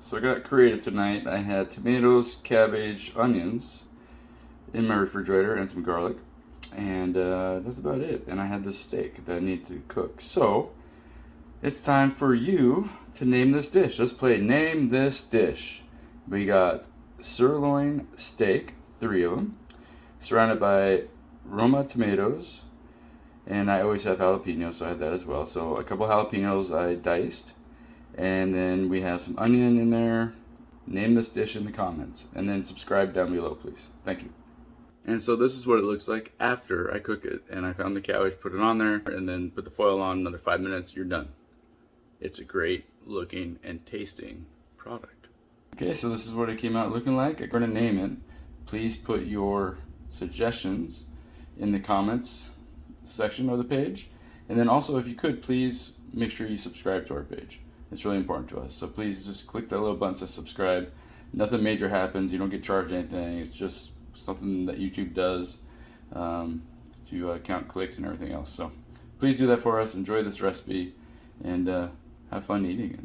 So I got creative tonight. I had tomatoes, cabbage, onions in my refrigerator and some garlic. And that's about it. And I had this steak that I need to cook. So it's time for you to name this dish. Let's play Name This Dish. We got sirloin steak, 3 of them, surrounded by Roma tomatoes. And I always have jalapenos, so I had that as well. So a couple jalapenos I diced. And then we have some onion in there. Name this dish in the comments. And then subscribe down below, please. Thank you. And so this is what it looks like after I cook it. And I found the cabbage, put it on there, and then put the foil on, another 5 minutes, you're done. It's a great looking and tasting product. Okay, so this is what it came out looking like. I'm going to name it. Please put your suggestions in the comments section of the page. And then also, if you could, please make sure you subscribe to our page. It's really important to us. So please just click that little button that says subscribe. Nothing major happens. You don't get charged anything. It's just something that YouTube does to count clicks and everything else. So please do that for us. Enjoy this recipe and have fun eating it.